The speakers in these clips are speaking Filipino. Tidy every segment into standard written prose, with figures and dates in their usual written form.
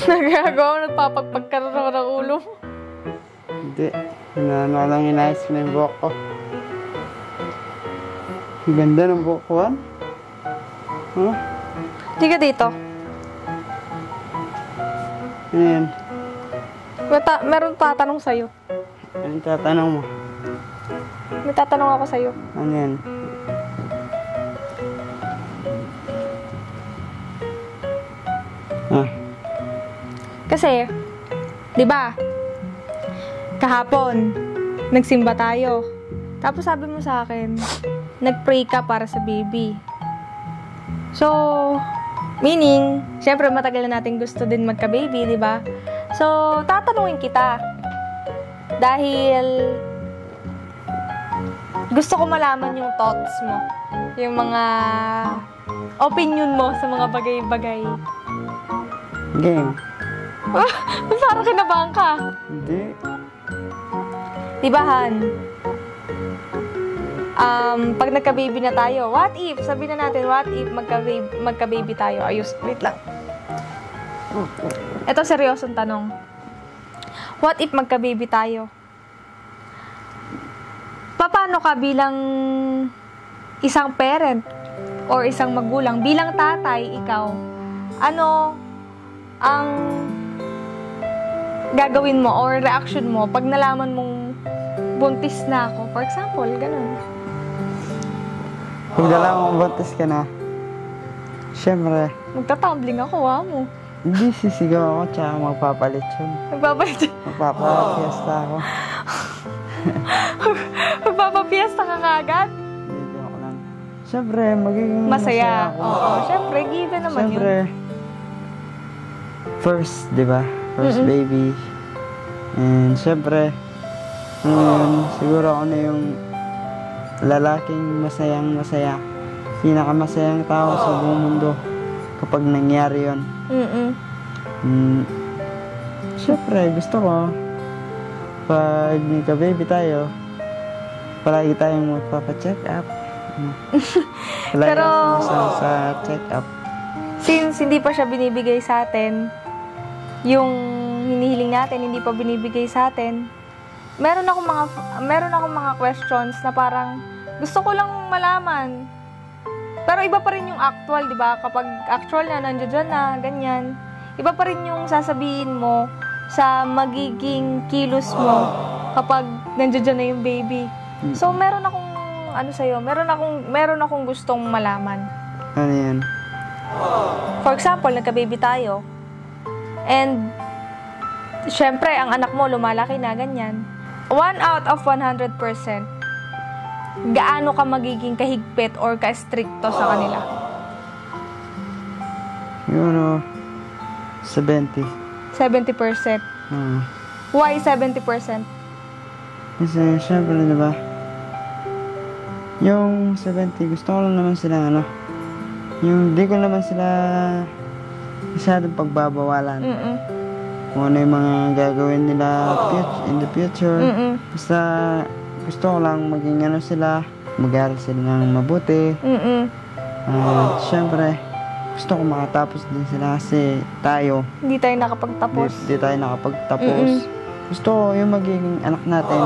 Nagagawa, nagpapagpag ka na ng ulo. Hindi. Ano lang inayos ko na yung buhok ko. Ang ganda ng buhok ko, Juan. Huh? Di ka dito. Ano yan? Meron tatanong sa'yo. Anong tatanong mo? May tatanong ako sa'yo. Ano yan? Ah, Kasi, di ba? Kahapon, nagsimba tayo. Tapos sabi mo sa akin, nag-pray ka para sa baby. So, meaning, syempre matagal na natin gusto din magka-baby, di ba? So, tatanungin kita. Dahil, gusto ko malaman yung thoughts mo. Yung mga opinion mo sa mga bagay-bagay. game. Parang kinabahan ka. Hindi. Diba, Han? Pag nagka-baby na tayo, what if? Sabihin na natin, what if magka-baby tayo? Ayos, wait lang. Ito, seryosong tanong. What if magka-baby tayo? Paano ka bilang isang parent or isang magulang, bilang tatay, ikaw, ano ang gagawin mo or reaction mo pag nalaman mong buntis na ako? For example, ganun. Kung nalaman mo buntis ka na, syempre, Magtatumbling ako, mo. hindi sisigaw ako tsaka magpapalit yun. Magpapalit. Magpapapiesta ako. Magpapapiesta ka kagad? Hindi, joke lang. Syempre, magiging Masaya. ako. Oo, syempre, given naman Syempre, yun. first, di ba? First Mm-mm. baby. And syempre, siguro ako na yung lalaking masayang-masaya. Pinakamasayang tao sa buong mundo kapag nangyari yun. Syempre, gusto ko pag nagka-baby tayo, palagi tayong magpapa-check up. Palagi Pero, sumasama sa check up. since hindi pa siya binibigay sa atin, yung hinihiling natin, hindi pa binibigay sa atin, meron akong mga questions na parang gusto ko lang malaman. Pero iba pa rin yung actual, di ba? Kapag actual na, nandiyan na, ganyan. Iba pa rin yung sasabihin mo sa magiging kilos mo kapag nandiyan na yung baby. So, meron akong, meron akong gustong malaman. Ano yan? For example, nagka-baby tayo. And, syempre, ang anak mo lumalaki na, ganyan. 1 out of 100%, gaano ka magiging kahigpit or ka-stricto sa kanila? Yun 70. 70%. Why 70%? Kasi, syempre, di ba? Yung 70, gusto ko lang naman sila, yung di ko naman sila masyadong pagbabawalan. Kung ano yung mga gagawin nila in the future. Basta, gusto ko lang maging sila, mag-aaral sila ng mabuti. At, syempre, gusto ko makatapos din sila kasi tayo. Hindi tayo nakapagtapos. Hindi tayo nakapagtapos. Gusto ko yung magiging anak natin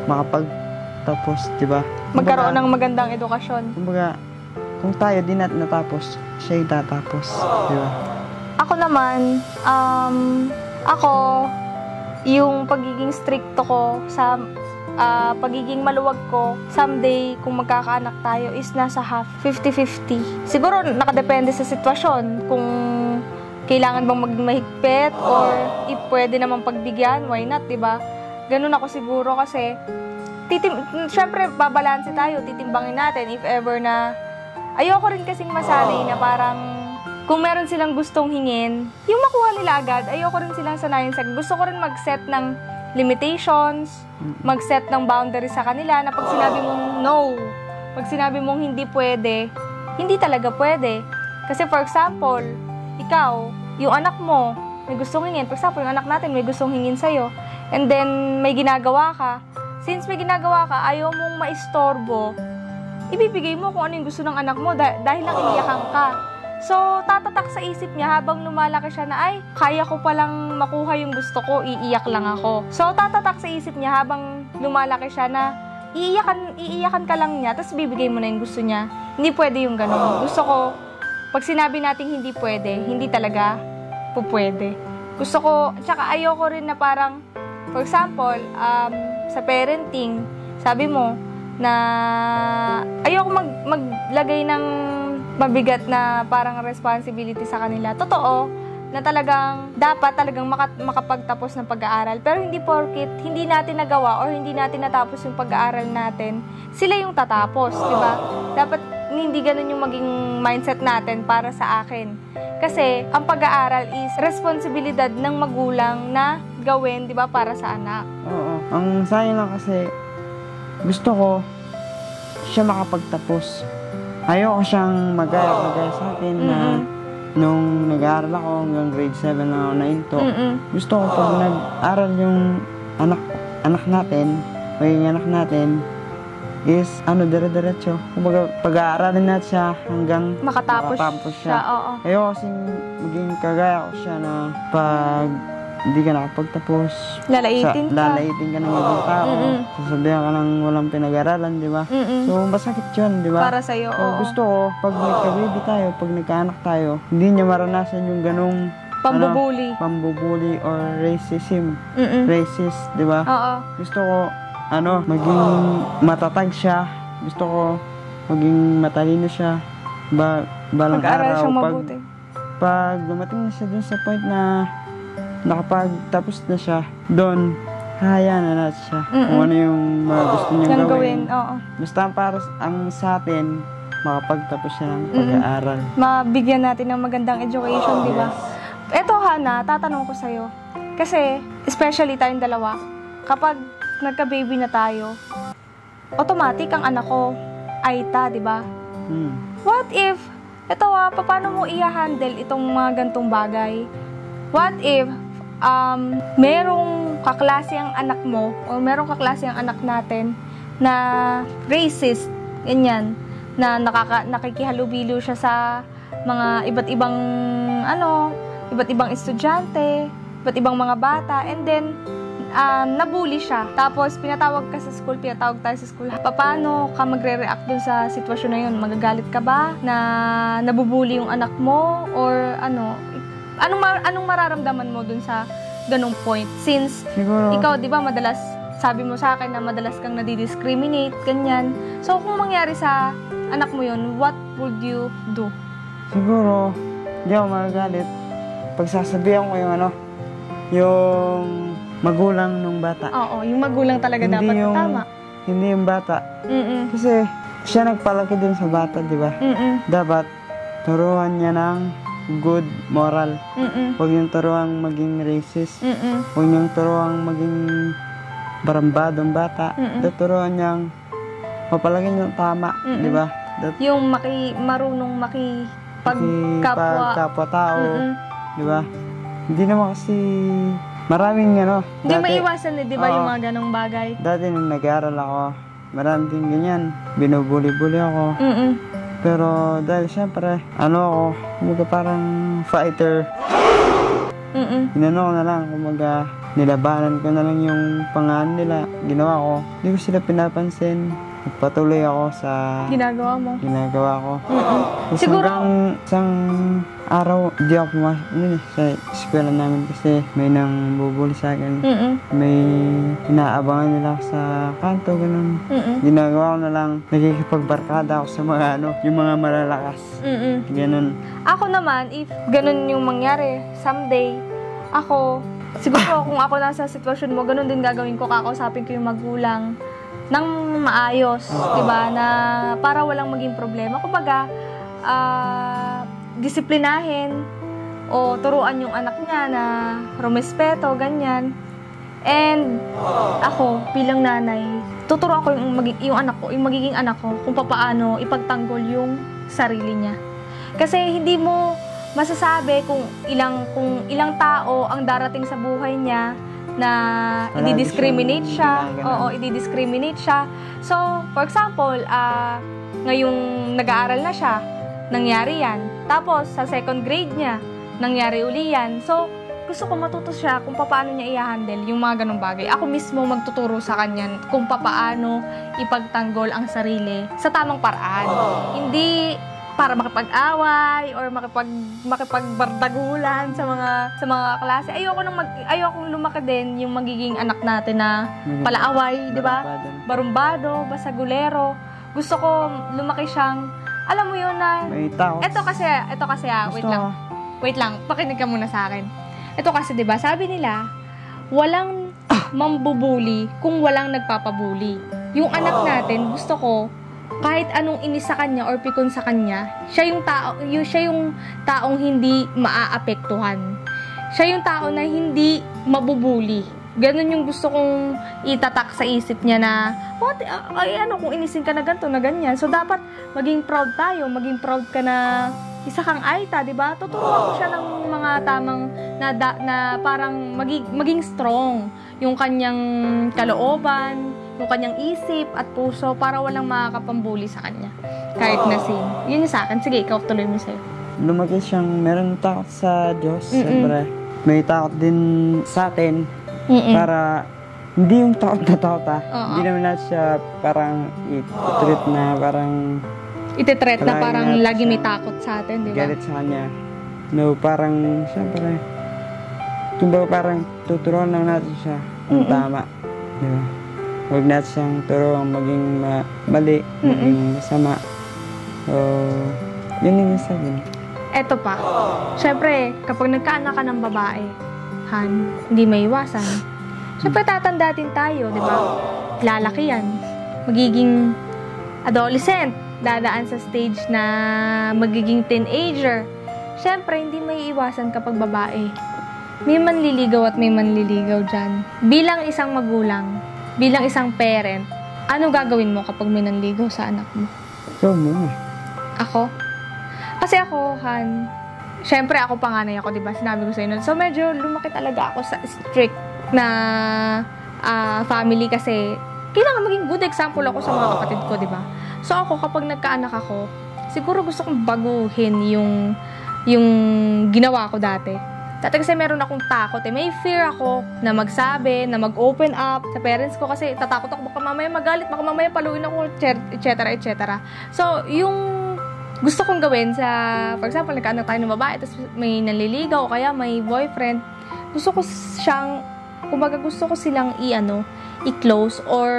makapagtapos, di ba? Magkaroon ng magandang edukasyon. Kumbaga, kung tayo din natin natapos, siya yung tatapos, di ba? Ako naman, yung pagiging stricto ko sa pagiging maluwag ko, someday, kung magkakaanak tayo, is nasa half, 50-50. Siguro, nakadepende sa sitwasyon, kung kailangan bang maging mahigpit, or if pwede naman pagbigyan, why not, diba? Ganun ako siguro kasi, syempre, babalanse tayo, titimbangin natin, if ever na, ayoko rin kasing masanay na parang, kung meron silang gustong hingin, yung makuha nila agad, ayoko rin silang sanayin sa, gusto ko rin mag-set ng limitations, mag-set ng boundaries sa kanila na pag sinabi mong no, pag sinabi mong hindi pwede, hindi talaga pwede. Kasi for example, ikaw, yung anak mo, may gustong hingin. For example, yung anak natin may gustong hingin sa'yo. And then, may ginagawa ka. Since may ginagawa ka, ayaw mong maistorbo, ibibigay mo kung ano yung gusto ng anak mo dahil lang iniyakan ka. So, tatatak sa isip niya habang lumalaki siya na, ay, kaya ko palang makuha yung gusto ko, iiyak lang ako. So, tatatak sa isip niya habang lumalaki siya na, iiyakan ka lang niya, tapos bibigay mo na yung gusto niya. Hindi pwede yung ganun. Gusto ko, pag sinabi natin hindi pwede, hindi talaga pupwede. Gusto ko, tsaka ayoko rin na parang, for example, sa parenting, sabi mo, na ayoko maglagay ng mabigat na parang responsibility sa kanila. Totoo, na dapat talagang makapagtapos ng pag-aaral. Pero hindi porkit hindi natin nagawa or hindi natin natapos yung pag-aaral natin, sila yung tatapos, di ba? Dapat hindi ganun yung maging mindset natin para sa akin. Kasi ang pag-aaral is responsibilidad ng magulang na gawin, di ba, para sa anak. Oo. Ang sayang lang kasi, gusto ko siya makapagtapos. Ayoko siyang magaya sa akin na nung nag-aaral ako hanggang grade 7 lang ako nainto. Gusto ko pag nag-aral yung anak natin, maging anak natin, is dire-diretso. Kumbaga, pag-aaralin natin siya hanggang makatapos siya. Oo. Ayoko kasing maging kagaya ko siya na pag hindi ka nakapagtapos, lalaitin ka ng ibang tao, sasabihan ka ng walang pinag-aralan, di ba? So, masakit yun, di ba? Para sa'yo, so, gusto ko, pag nagka-baby tayo, pag nagka-anak tayo, hindi niya maranasan yung ganong pambubuli or racism. Racist, di ba? Oo. Gusto ko, maging matatag siya. Gusto ko, maging matalino siya. Balang mag-aral araw, siyang mabuti. Pag dumating na siya dun sa point na nakapagtapos na siya, doon, hayaan na natin siya. Kung ano yung mga gusto niyang gawin. Oo. Basta para ang sa atin, makapagtapos siya ng pag-aaral. Mabigyan natin ng magandang education, di ba? Eto, Hana, tatanong ko sa'yo. Kasi, especially tayong dalawa, kapag nagka-baby na tayo, automatic ang anak ko, Aita, di ba? What if, paano mo i-handle itong mga gantong bagay? What if, merong kaklase ang anak mo o merong kaklase ang anak natin na racist, ganyan, na nakikihalubilo siya sa mga iba't ibang estudyante, iba't ibang mga bata, and then nabully siya. Tapos pinatawag tayo sa school. Paano ka magre-react dun sa sitwasyon na yun? Magagalit ka ba na nabubully yung anak mo or anong mararamdaman mo dun sa ganong point? Since siguro, ikaw, di ba, madalas, sabi mo sa akin na madalas kang nadidiscriminate, ganyan. So, kung mangyari sa anak mo yun, what would you do? Siguro, di ako magagalit. Pagsasabihan ko yung magulang ng bata. Oo, yung magulang talaga hindi dapat tama. Hindi yung bata. Kasi, siya nagpalaki din sa bata, di ba? Dapat, turuan niya ng good moral. Huwag niyong turuang maging racist. Huwag niyong turuang maging barambadong bata. Turuan niyang mapalagay niyang tama, di ba? Yung marunong makipagkapwa-tao, di ba? Hindi naman kasi maraming hindi maiwasan di ba yung mga ganong bagay? Dati nung nag-aaral ako, maraming din ganyan. Binubuli-buli ako. Pero dahil siyempre, ako, kumaga parang fighter. Inano ko na lang, kumaga nilabanan ko na lang yung pangalan nila. Ginawa ko. Hindi ko sila pinapansin. Nagpatuloy ako sa ginagawa ko. Siguro, hanggang isang araw, di ako pumasok sa eskwela namin kasi may nang bubuli sa akin. May inaabangan nila sa kanto, ganun. Ginagawa ko na lang, nakikipagbarkada ako sa mga yung mga malalakas. Ganun. Ako naman, if ganun yung mangyari, someday, siguro kung ako nasa sitwasyon mo, ganun din gagawin ko, kakausapin ko yung magulang ng maayos, diba, na para walang maging problema. Kumbaga, disiplinahin o turuan yung anak niya na rumespeto, ganyan. And ako, bilang nanay, tuturuan ko yung anak ko, yung magiging anak ko, kung paano ipagtanggol yung sarili niya. Kasi hindi mo masasabi kung ilang tao ang darating sa buhay niya na i-discriminate siya. i-discriminate siya. So, for example, ngayong nag-aaral na siya, nangyari yan. Tapos, sa second grade niya, nangyari uli yan. So, gusto ko matuto siya kung paano niya i-handle yung mga ganong bagay. Ako mismo magtuturo sa kanya kung paano ipagtanggol ang sarili sa tamang paraan. Hindi para makipag-away or makipagbardagulan sa mga klase. Ayokong lumaki din yung magiging anak natin na palaaway, di ba? Barumbado, basagulero. Gusto ko lumaki siyang, alam mo yun na, may tao. Ito kasi, wait lang, pakinig ka muna sa akin. Ito kasi, 'di ba? Sabi nila, walang mambubuli kung walang nagpapabuli. Yung anak natin, gusto ko kahit anong inis sa kanya or pikon sa kanya, siya yung taong hindi maaapektuhan. Siya yung tao na hindi mabubuli. Ganun yung gusto kong itatak sa isip niya na, kung inisin ka na ganito, na ganyan. So, dapat maging proud tayo. Maging proud ka na isa kang Aita, di ba? Tuturuan ko siya ng mga tamang na parang maging strong yung kanyang kalooban, yung kanyang isip at puso para walang makakapambuli sa kanya. Kahit na sin. Yun yung sa akin. Sige, ikaw tuloy mo sa'yo. Lumaki siyang meron takot sa Diyos. Siyempre, may takot din sa atin. Para hindi yung takot na takot Hindi naman natin siya parang i-treat na parang iti-threat na parang lagi may takot sa atin, di ba? Galit sa kanya. No, parang, siyempre, kumbaga parang tuturuan lang natin siya kung tama. Di ba? Huwag natin siyang turuan maging mali, maging masama. So, yun yung sabi. Eto pa. Siyempre, kapag nagkaanak ka ng babae, hindi may iwasan. Siyempre, tatanda din tayo, di ba? Lalaki yan. Magiging adolescent. Dadaan sa stage na magiging teenager. Siyempre, hindi may iwasan kapag babae. May manliligaw at may manliligaw dyan. Bilang isang magulang, bilang isang parent, ano gagawin mo kapag may nanligaw sa anak mo? Ikaw muna. Ako? Kasi ako, siyempre ako panganay ako, diba? Sinabi ko sa inyo. So, medyo lumaki talaga ako sa strict na family kasi kailangan maging good example ako sa mga kapatid ko, diba? So ako, kapag nagkaanak ako, siguro gusto kong baguhin yung ginawa ko dati. Dati kasi meron akong takot May fear ako na magsabi, na mag-open up sa parents ko kasi tatakot ako baka mamaya magalit, baka mamaya paluin ako, etc. So, yung gusto kong gawin for example, nagkaanak tayo ng babae, tapos may nanliligaw o kaya may boyfriend, gusto ko silang i-close or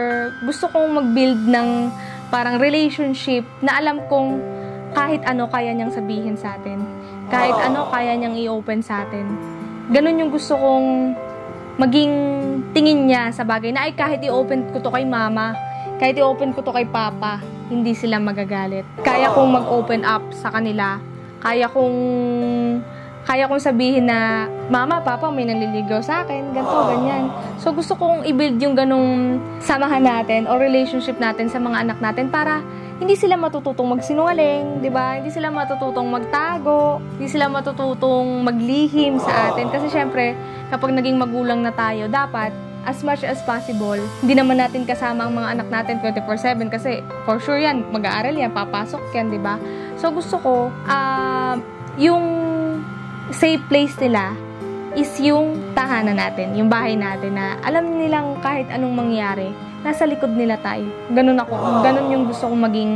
gusto kong mag-build ng parang relationship na alam kong kahit ano kaya niyang sabihin sa atin. Kahit ano kaya niyang i-open sa atin. Ganun yung gusto kong maging tingin niya sa bagay na kahit i-open ko to kay mama, kahit i-open ko to kay papa, hindi sila magagalit. Kaya kong mag-open up sa kanila. Kaya kong sabihin na, mama, papa, may nanliligaw sa akin, ganito, ganyan. So, gusto kong i-build yung ganong samahan natin o relationship natin sa mga anak natin para hindi sila matututong magsinungaling, di ba? Hindi sila matututong magtago, hindi sila matututong maglihim sa atin. Kasi syempre, kapag naging magulang na tayo, dapat, as much as possible, hindi naman natin kasama ang mga anak natin 24/7 kasi for sure yan, mag-aaral yan, papasok yan, di ba? So, gusto ko, yung safe place nila is yung tahanan natin, yung bahay natin na alam nilang kahit anong mangyari, nasa likod nila tayo. Ganun ako. Ganun yung gusto kong maging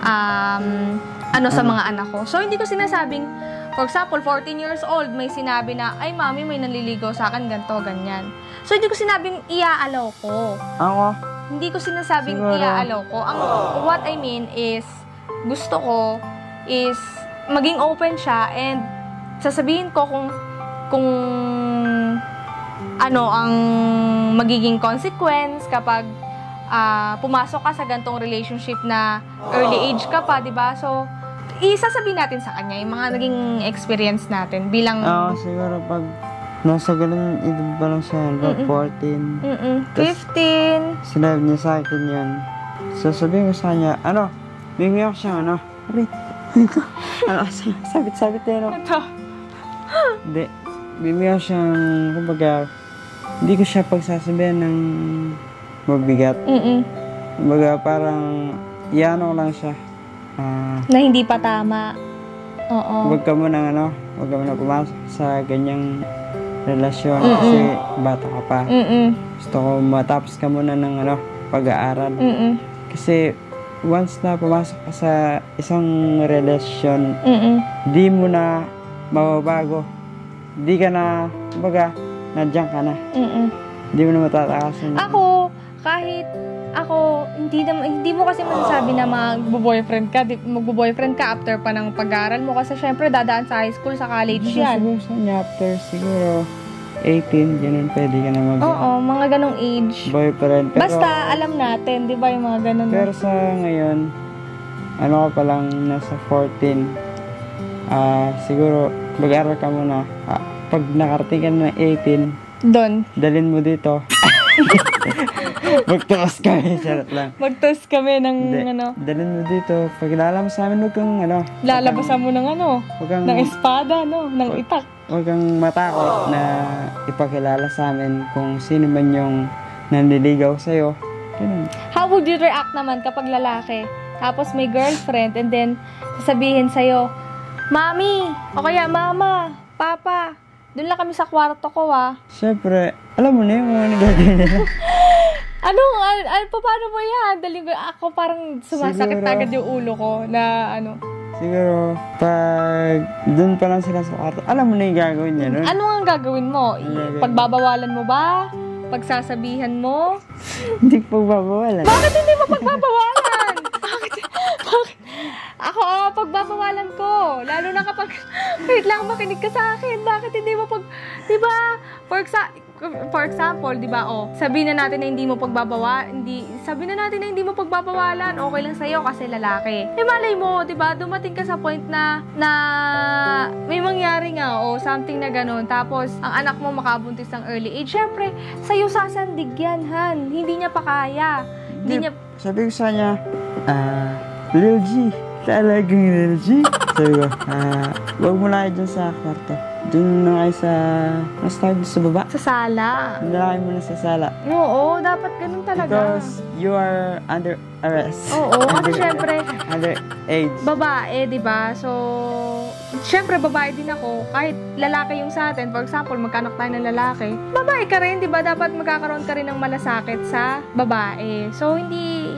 sa mga anak ko. So, hindi ko sinasabing, for example, 14 years old, may sinabi na, ay, mami, may nanliligaw sa akin, ganito, ganyan. So, hindi ko sinabing iaalaw ko. Ako? Hindi ko sinasabing iaalaw ko. What I mean is, gusto ko is maging open siya and sasabihin ko kung ano ang magiging consequence kapag pumasok ka sa gantong relationship na early age ka pa, di ba? So, isasabihin natin sa kanya yung mga naging experience natin bilang... siguro pag nasa ganun edad pa lang siya, 14. 15. Sinabi niya sa akin yun. Sasabihin ko sa kanya, bigyan ko siya, sabit-sabit Ito. Hindi. Bibigyan siyang, kumbaga, hindi ko siya pagsasabihan ng mabigat. Kumbaga, parang, iano lang siya. Na hindi pa tama. Oo. Huwag ka muna pumasok sa ganyang relasyon kasi bata ka pa. Gusto ko matapos ka muna ng pag-aaral. Kasi once na pumasok ka sa isang relasyon, di mo na mababago. Di ka na, nandiyan ka na. Di mo na matatakasan. Hindi mo kasi masasabi na magbo-boyfriend ka after pa ng pag-aaral mo kasi syempre dadaan sa high school, sa college yan. Siguro sa niya after siguro 18, ganun pwede ka na Oo, mga ganong age. Boyfriend. Pero, basta alam natin, di ba yung mga ganon. Pero sa ngayon, ka pa lang nasa 14, siguro mag-aaral ka muna. Pag nakarating ka na 18, doon. Dalhin mo dito. Magtuos kami, charot lang. Magtuos kami ng Dalhin mo dito. Pag lalaman sa amin, huwag kang lalabasan mo ng ng espada, ng itak. Huwag kang matakot na ipakilala sa amin kung sino man yung nanliligaw sa'yo. Ganun. How would you react naman kapag lalaki? Tapos may girlfriend and then sasabihin sa'yo, Mami, o kaya Mama, Papa, doon lang kami sa kwarto ko Siyempre, alam mo na yung mga nagagawin nila. Paano mo yan? Ako parang sumasakit Siguro, agad yung ulo ko na Siguro, pag doon pa lang sila sa kwarto, alam mo na yung gagawin niya nun. Ano ang gagawin mo? Pagbabawalan mo ba? Pagsasabihan mo? Hindi pagbabawalan. Bakit hindi mo pagbabawalan? Bakit? Ako, pagbabawalan ko. Lalo na kapag, wait lang, makinig ka sa akin. Bakit hindi mo diba? For example, diba, sabihin na natin na hindi mo pagbabawalan, okay lang sa'yo kasi lalaki. Malay mo, diba, dumating ka sa point na may mangyari nga, something na ganun. Tapos, ang anak mo makabuntis ng early age. Syempre, sa'yo sasandig yan, Han. Hindi niya pa kaya. Sabi ko sa kanya, Lil G, talagang Lil G. Sabi ko, huwag mo na kayo dyan sa kwarto. Doon na kayo sa baba. Sa sala. Doon na kayo muna sa sala. Oo, dapat ganun talaga. Because you are under arrest. Oo, kasi syempre, under age. Babae, diba? So, syempre, babae din ako. Kahit lalaki yung sa atin, for example, magkanak tayo ng lalaki, babae ka rin, diba? Dapat magkakaroon ka rin ng malasakit sa babae. So, hindi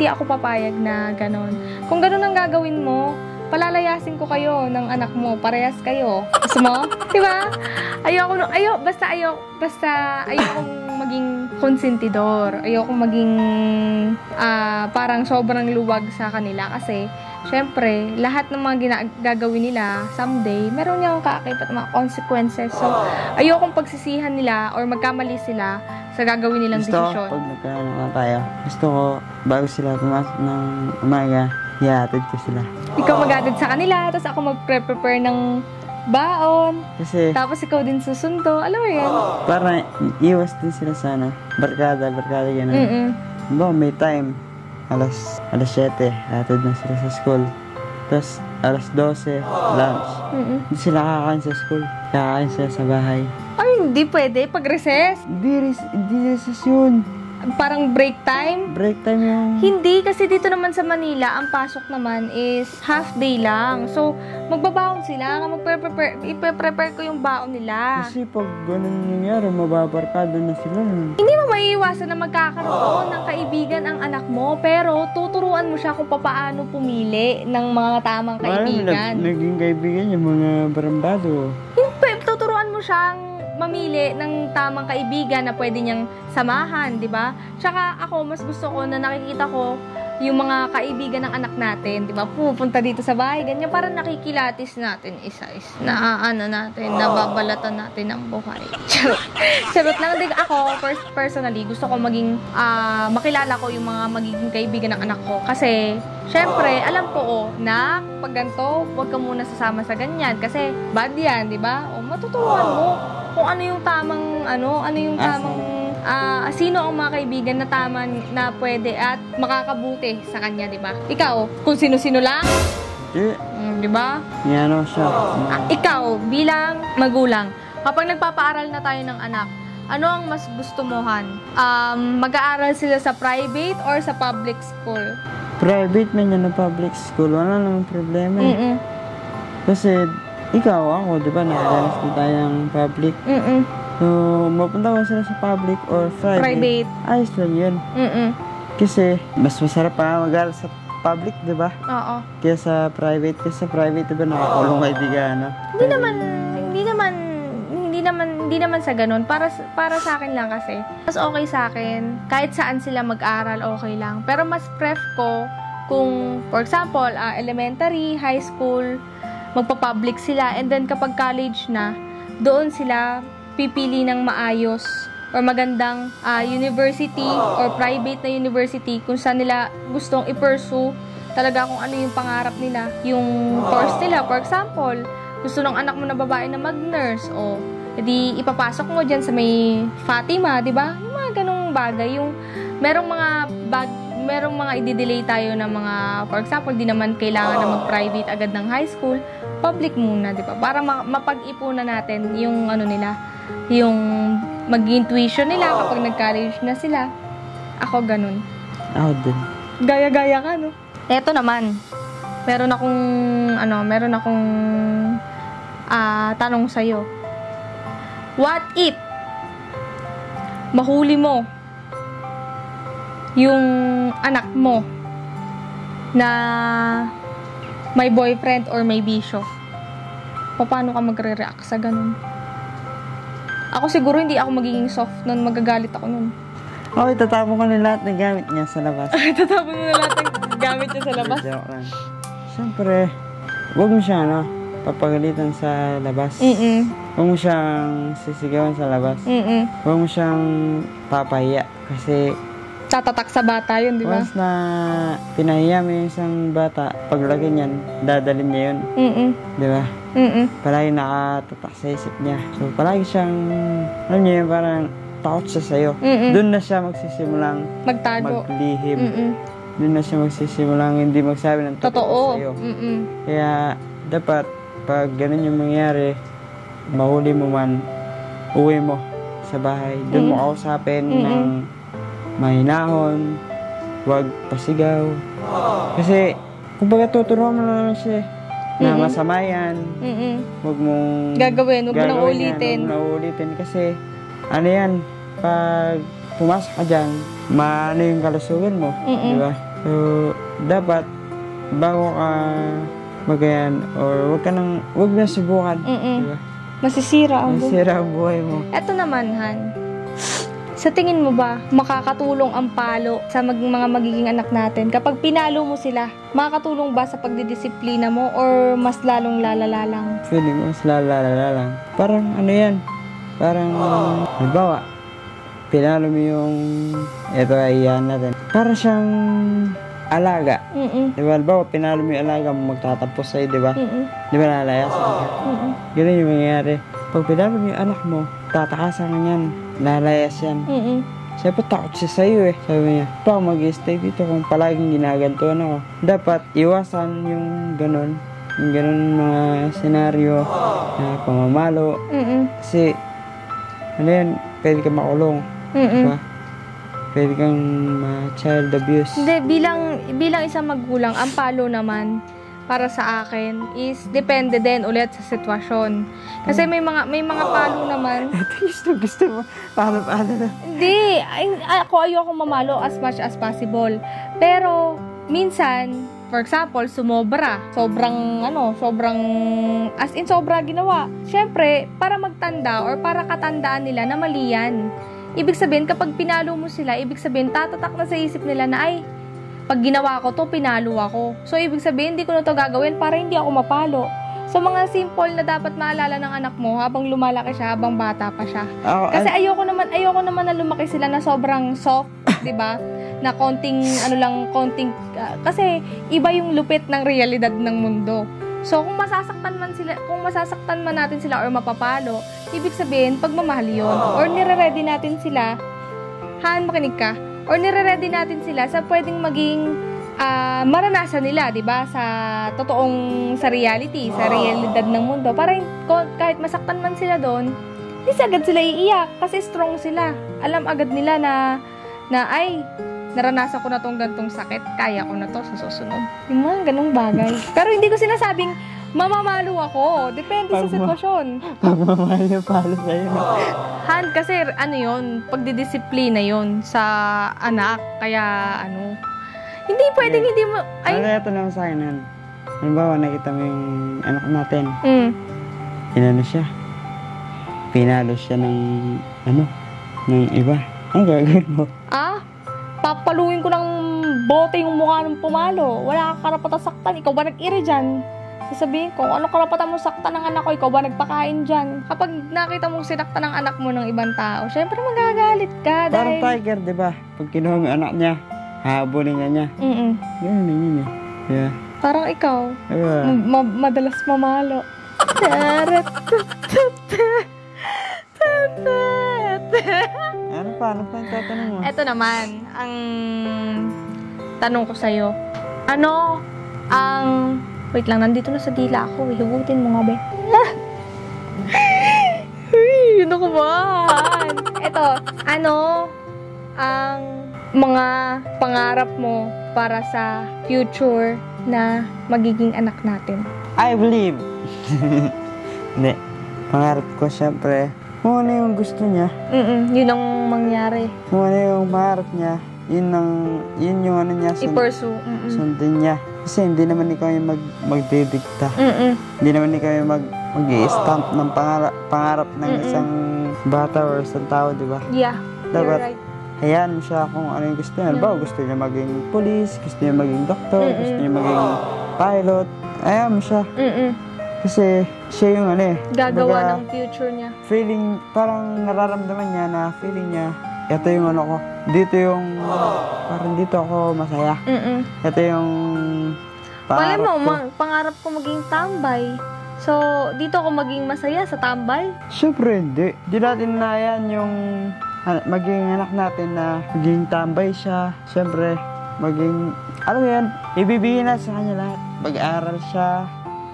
ako papayag na ganon. Kung ganon ang gagawin mo, palalayasin ko kayo ng anak mo. Parehas kayo. Gusto mo? Diba? Basta ayokong maging konsentidor. Ayokong maging parang sobrang luwag sa kanila. Kasi, syempre, lahat ng mga gagawin nila, someday, meron niyang kakip at mga consequences. So, ayokong pagsisihan nila or magkamali sila sa gagawin nilang desisyon. Pag nagkaroon tayo, gusto ko, bago sila pumasok ng umaga, ihatid ko sila. Ikaw mag-atid sa kanila, tapos ako mag-prepare ng baon. Kasi, tapos ikaw din susundo. Alam mo yan? Para iwas din sila sana. Barkada, gano'n. May time. Alas 7, hatid na sila sa school. Tapos, alas 12, lunch. Hindi sila kakain sa school. Kakain sila sa bahay. Ay, hindi pwede. Pag-recess. Hindi recess yun. Parang break time? Break time yung... Hindi, kasi dito naman sa Manila, ang pasok naman is half day lang. So, magbabaon sila. Ipe-prepare ko yung baon nila. Kasi pag ganun nangyari, mababarkada na sila. Hindi mo maiiwasan na magkakaroon ng kaibigan ang anak mo, pero tuturuan mo siya kung paano pumili ng mga tamang kaibigan. Naging kaibigan yung mga barambado. Tuturuan mo siyang mamili ng tamang kaibigan na pwede niyang samahan, di ba? Tsaka ako, mas gusto ko na nakikita ko yung mga kaibigan ng anak natin, di ba? Pupunta dito sa bahay, ganyan, parang nakikilatis natin isa-isa. Nababalatan natin ang buhay. Charot lang. Hindi, ako, personally, gusto ko maging, makilala ko yung mga magiging kaibigan ng anak ko. Kasi, syempre, alam ko, na pag ganito, huwag ka muna sasama sa ganyan. Kasi, bad yan, di ba? O, matuturuan mo kung ano yung tamang, sino ang mga kaibigan na tama na pwede at makakabuti sa kanya, di ba? Ikaw, kung sino-sino lang, di ba? Yan siya. Ikaw, bilang magulang, kapag nagpapaaral na tayo ng anak, ano ang mas gusto mo, Han? Mag-aaral sila sa private or sa public school? private man yan na public school, wala namang problema eh. Kasi, ikaw, ako, di ba, nakadanas din tayo ng public. So, mapunta ko sila sa public or private. Ayos lang yun. Kasi, mas masarap pa mag-aral sa public, di ba? Oo. Kaya sa private, di ba, nakakulong kayo, di ka, ano? Hindi naman sa ganun. Para sa akin lang kasi. Mas okay sa akin, kahit saan sila mag-aral, okay lang. Pero mas pref ko kung, for example, elementary, high school, magpa-public sila, and then kapag college na, doon sila pipili ng maayos or magandang university or private na university kung saan nila gustong i-pursue talaga kung ano yung pangarap nila, yung course nila. For example, gusto ng anak mo na babae na mag-nurse, o edi ipapasok mo dyan sa may Fatima, di ba? Yung mga ganong bagay, yung merong mga i-delay tayo na mga, for example, di naman kailangan na mag-private agad ng high school, public muna, di ba? Para mapag-ipunan natin yung ano nila, yung maging tuition nila kapag nag-college na sila. Ako ganun. Ako din. Gaya-gaya ka, no? Eto naman, meron akong tanong sa'yo. What if mahuli mo yung anak mo na may boyfriend or may bisyo? Paano ka magre-react sa ganun? Ako siguro hindi ako magiging soft nun, magagalit ako nun. Okay, tatapon ko na lahat ng gamit niya sa labas. Tatapon mo na lahat ng gamit niya sa labas? Joke lang. Siyempre, huwag mo siya, papagalitan sa labas. Huwag mo siyang sisigawan sa labas. Huwag mo siyang papahiya. Kasi tatatak sa bata yun, di ba? once na pinahiya mo yung isang bata, paglaki niyan, dadalhin niya yun. Di ba? Palagi nakatatak sa isip niya. So, palagi siyang, alam niya yun, parang takot siya sa'yo. Doon na siya magsisimulang magtago, maglihim. Doon na siya magsisimulang hindi magsabi ng totoo sa'yo. Kaya, dapat, pag ganun yung mangyari, mahuli mo man, uwi mo sa bahay. Doon mo kausapin ng mahinahon, huwag pasigaw. Kasi, kumbaga tuturuan mo na naman siya na masama yan. Huwag mong gagawin, huwag mo nang ulitin. Huwag mo nang ulitin kasi, ano yan, pag pumasok ka dyan, maano yung kalusugan mo. Diba? So, dapat, bago ka magayan, or huwag na subukan. Diba? Masisira ang buhay mo. Eto naman, Han. Sa tingin mo ba, makakatulong ang palo sa mga magiging anak natin? Kapag pinalo mo sila, makakatulong ba sa pagdidisiplina mo or mas lalong lalala lang? Feeling mas lalala lang. Parang ano yan? Parang, halimbawa, pinalo mo yung, eto ay yan natin. Para siyang alaga. Diba, halimbawa, pinalo mo yung alaga mo, magtatapos sa'yo, diba? Diba, lalayas ka? Ganun yung mangyayari. Pag pinalo mo yung anak mo, tatakasan ka niyan, lalayas yan. Siyempre, takot siya sa'yo eh. Sabi niya, pa mag-stay dito kung palaging ginagantuan ako. Dapat iwasan yung ganun mga senaryo na pamamalo. Kasi, ano yan, pwede ka makulong. Diba? Pwede kang child abuse. Hindi, bilang isang magulang, ang palo naman, para sa akin, is depende din ulit sa sitwasyon. Kasi may mga palo naman. Gusto mo, paano na? Hindi, ako ayoko mamalo as much as possible. Pero, minsan, for example, sumobra. Sobrang sobra ginawa. Siyempre, para magtanda or para katandaan nila na mali yan. Ibig sabihin, kapag pinalo mo sila, ibig sabihin, tatatak na sa isip nila na, ay, pag ginawa ko to, pinalo ako. So, ibig sabihin, hindi ko na to gagawin para hindi ako mapalo. So, mga simple na dapat maalala ng anak mo habang lumalaki siya, habang bata pa siya. Kasi ayoko naman na lumaki sila na sobrang soft, 'di ba? Na konting kasi iba yung lupit ng realidad ng mundo. So, kung masasaktan man natin sila or mapapalo, ibig sabihin, pagmamahal yun. Or nire-ready natin sila, Han, makinig ka, or nire-ready natin sila sa pwedeng maging maranasan nila, 'di ba? Sa reality, sa realidad ng mundo. Para kahit masaktan man sila doon, hindi agad sila iiyak kasi strong sila. Alam agad nila na ay naranasan ko na tong gantong sakit, kaya ko na to sa susunod. Yung mga ganong bagay. Pero hindi ko sinasabing mamamalo ako. Depende sa sitwasyon. Pagmamahal palo sa'yo. Han, kasi ano yun, pagdidisiplina yun sa anak. Kaya hindi pwedeng hindi mo, Ito naman sa akin, Han. Halimbawa, nakita mo yung anak natin. Inano siya. Pinalo siya ng iba. Ang gagawin mo? Papaluin ko ng bote yung mukha ng pumalo. Wala kang karapatan saktan. Ikaw ba nag-iri dyan? Sasabihin ko, ano karapatan mo saktan ng anak ko? Ikaw ba nagpakain dyan? Kapag nakita mong sinaktan ng anak mo ng ibang tao, syempre magagalit ka. Parang tiger, di ba? Pag kinuha mo yung anak niya, habulin niya. Ganun yun eh. Yeah. Parang ikaw, madalas mamalo. Ano pa yung tatanong mo? Ito naman, ang tanong ko sa'yo. Ano ang... Wait lang, nandito na sa dila ako. Hugutin mo nga, be. Yun ako ba? Ito, ano ang mga pangarap mo para sa future na magiging anak natin? I believe. Hindi. Pangarap ko, syempre, kung ano yung gusto niya. Yun ang mangyari. Kung ano yung pangarap niya, yun yung ano niya. I-pursue. Sundin niya. Kasi hindi naman ikaw yung magdidikta. Hindi naman ikaw yung mag-i-stamp ng pangarap ng isang bata or isang tao, di ba? Yeah, dapat, you're right. Hayaan mo siya kung ano yung gusto niya. Ba, gusto niya maging police, gusto niya maging doktor, gusto niya maging pilot. Hayaan mo siya. Kasi siya yung gagawa ng future niya. Feeling, parang nararamdaman niya na feeling niya, ito yung ko. Dito yung, parang dito ako masaya. Ito yung pangarap ko. Pangarap ko maging tambay. So, dito ako maging masaya sa tambay? Siyempre hindi. Di natin na yan yung maging anak natin na maging tambay siya. Siyempre, maging, alam mo yan, ibibigay na sa kanya lahat. Pag-aaral siya.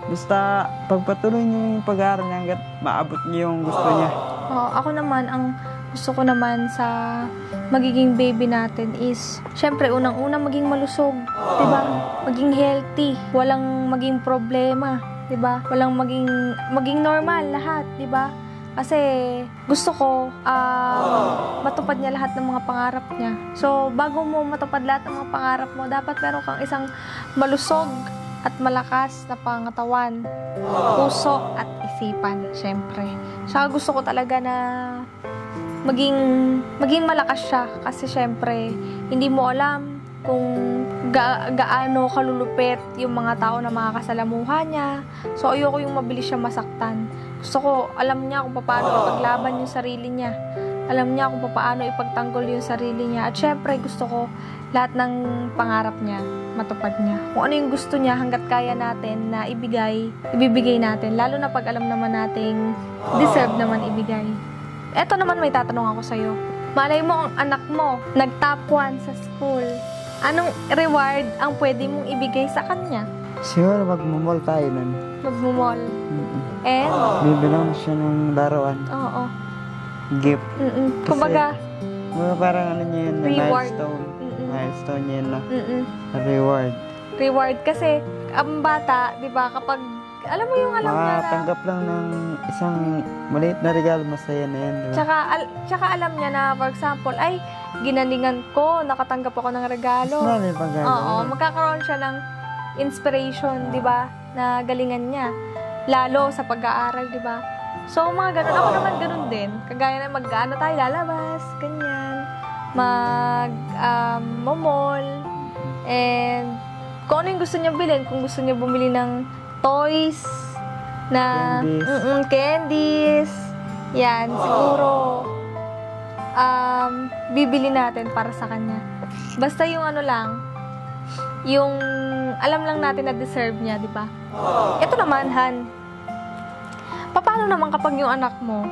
Basta, pagpatuloy niya yung pag-aaral niya hanggat maabot niya yung gusto niya. Ako naman, ang gusto ko naman sa magiging baby natin is, syempre, unang-una maging malusog, diba? Maging healthy, walang maging problema, diba? Walang maging normal lahat, diba? Kasi gusto ko matupad niya lahat ng mga pangarap niya. So, bago mo matupad lahat ng mga pangarap mo, dapat meron kang isang malusog at malakas na pangatawan, puso at isipan, syempre. Saka gusto ko talaga na maging malakas siya kasi syempre hindi mo alam kung gaano kalulupit yung mga tao na makakasalamuha niya. So ayoko yung mabilis siya masaktan. Gusto ko alam niya kung paano ipaglaban yung sarili niya. Alam niya kung paano ipagtanggol yung sarili niya. At syempre gusto ko lahat ng pangarap niya matupad niya. Kung ano yung gusto niya hanggat kaya natin na ibibigay natin. Lalo na pag alam naman nating deserve naman ibigay. Eto naman may tatanong ako sa'yo. Malay mo ang anak mo, nag-top 1 sa school. Anong reward ang pwede mong ibigay sa kanya? Siguro magmumall tayo nun. Magmumall. And? Bibilang siya ng laruan. Oo. Gift. Kumbaga, parang ano niya yun, reward. Milestone niya yun na. Reward. Reward kasi, ang bata, di ba, kapag alam mo yung alam niya na... Makatanggap lang ng isang maliit na regalo, masaya na yan, diba? Tsaka alam niya na, for example, ay, ginalingan ko, nakatanggap ako ng regalo. Oo, magkakaroon siya ng inspiration, di ba, na galingan niya. Lalo sa pag-aaral, di ba? So, mga ganun. Ako naman ganun din. Kagaya na mag-ano tayo, lalabas, ganyan. Mag-mall. And, kung ano yung gusto niya bilhin, kung gusto niya bumili ng toys na candies. Yan, siguro bibili natin para sa kanya. Basta yung ano lang, yung alam lang natin na deserve niya, di ba? Ito naman, Han. Paano naman kapag yung anak mo,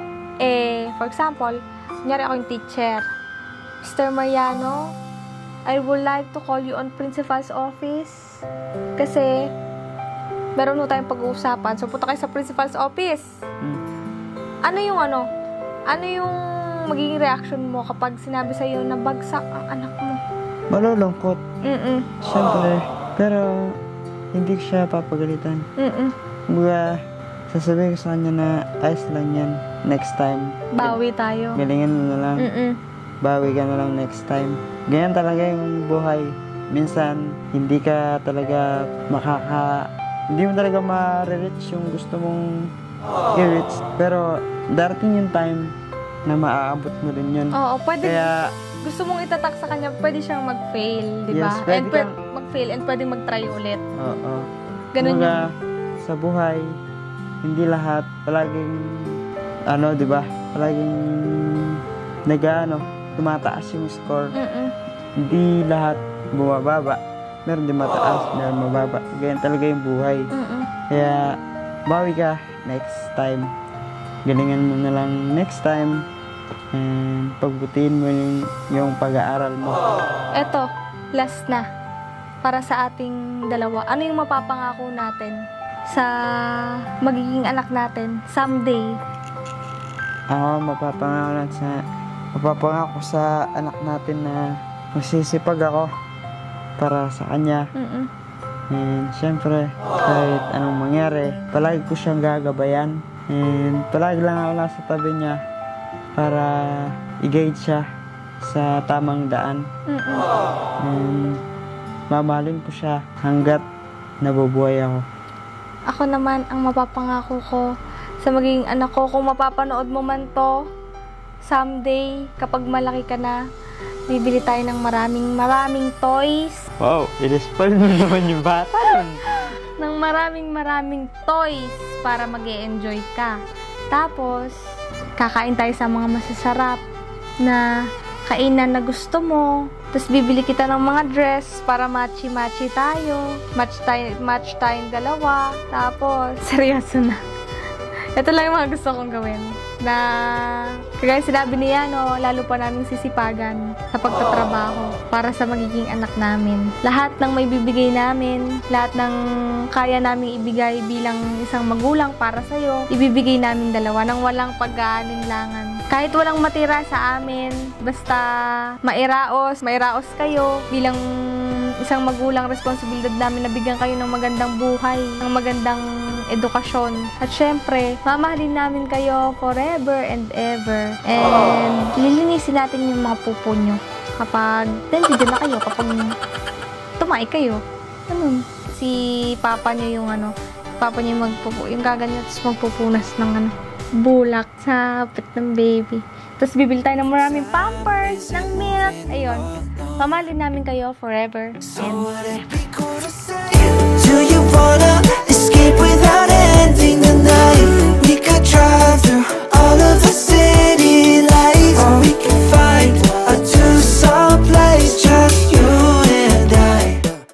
for example, kunyari ako yung teacher, Mr. Mariano, I would like to call you on principal's office kasi meron mo tayong pag-uusapan. So, punta kayo sa principal's office. Ano yung magiging reaction mo kapag sinabi sa'yo na bagsak ang anak mo? malulungkot. Mm-mm. Siyempre. Pero, hindi ko siya papagalitan. Mm-mm. Kumbaga, sasabihin ko sa kanya na ayos lang yan. Next time. Bawi tayo. Galingan mo na lang. Mm-mm. Bawi ka na lang next time. Ganyan talaga yung buhay. Minsan, hindi ka talaga hindi mo talaga ma-reach yung gusto mong i-reach. Pero, darating yung time na maaabot mo din yun. Oo, pwede. Kaya, Gusto mong itatak sa kanya, pwede siyang mag-fail, di ba? Yes, pwede And mag-fail and pwede mag-try ulit. oo. Ganun Kumbaga, yun. sa buhay, hindi lahat palaging, di ba? Palaging tumataas yung score. Mm-mm. Hindi lahat bumababa. Meron din mataas, meron mababa. Ganyan talaga yung buhay. Mm-mm. Kaya, bawi ka next time. Galingan mo na lang next time. And pagbutihin mo yung pag-aaral mo. Eto, last na. Para sa ating dalawa. Ano yung mapapangako natin sa magiging anak natin someday? Ako, mapapangako sa anak natin na magsisipag ako para sa kanya. Mm-mm. And syempre, kahit anong mangyari, palagi ko siyang gagabayan. And palagi lang ako nasa tabi niya para i-guide siya sa tamang daan. Mm-mm. And mamahalin ko siya hanggat nabubuhay ako. Ako naman, ang mapapangako ko sa magiging anak ko, kung mapapanood mo man to, someday, kapag malaki ka na, bibili tayo ng maraming toys. Wow, inispoil mo naman yung bata nun. Ng maraming toys para mag-e-enjoy ka. Tapos, kakain tayo sa mga masasarap na kainan na gusto mo. Tapos, bibili kita ng mga dress para matchy-matchy tayo. Match tayong dalawa. Tapos, seryoso na. Ito lang yung mga gusto kong gawin. Na, kagaya sinabi niya, lalo pa namin sisipagan sa pagtatrabaho para sa magiging anak namin. Lahat ng may bibigay namin, lahat ng kaya namin ibigay bilang isang magulang para sa'yo, ibibigay namin dalawa nang walang pag-aalinlangan. Kahit walang matira sa amin, basta mairaos kayo bilang isang magulang, responsibilidad namin na bigyan kayo ng magandang buhay, ng magandang edukasyon. At syempre, mamahalin namin kayo forever and ever. And lilinisin natin yung mga pupo nyo kapag nandiyan na kayo, kapag tumae kayo. Ganun. Si papa nyo yung papa nyo yung gaganyan, tapos magpupunas ng bulak sa pet ng baby. Tapos bibili tayo ng maraming pampers, ng milk. Ayun. Mamahalin namin kayo forever and ever. Do you wanna